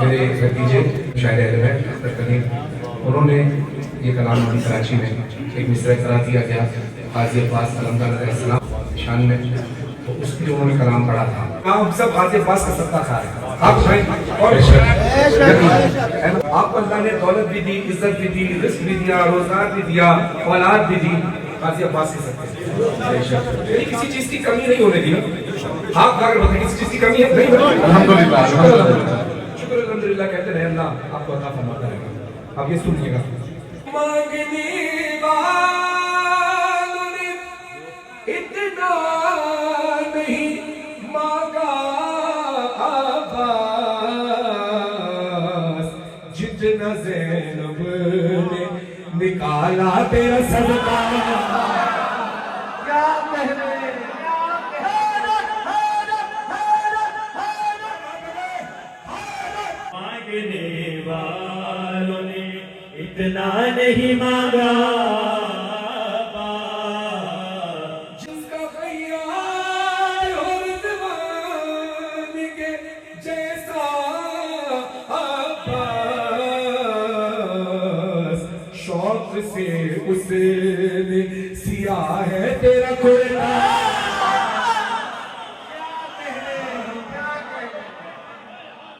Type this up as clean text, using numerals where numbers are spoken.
میرے بھتیجے شاعر ادب ہیں اختر کریم، انہوں نے یہ کلام ابھی کراچی میں ایک مصرع قرا دیا گیا قاضی عباس علمدار علیہ السلام شان میں، تو اس کی انہوں نے کلام پڑھا تھا. ہم سب قاضی عباس کا صدقہ کھا رہے ہیں. آپ بھائی اور آپ کو اللہ نے دولت بھی دی، عزت بھی دی، رزق بھی دیا، روزگار بھی دیا، اولاد بھی دی. قاضی عباس کے صدقے کسی چیز کی کمی نہیں ہونے دی. آپ اگر بتائیں کسی چیز کی کمی ہے نہیں ہوتی. الحمدللہ شکر الحمدللہ کہتے رہے، اللہ آپ کو عطا فرماتا رہے گا. آپ یہ سنیے گا. مانگنے والوں نے اتنا نہیں مانگا عباس جتنا زینب نے نکالا تیرا صدقہ. مانگنے والوں نے اتنا نہیں مانگا جس کا خیال ہو رضوان کے جیسا عباس، شوق سے اس نے سیا ہے تیرا قرآن.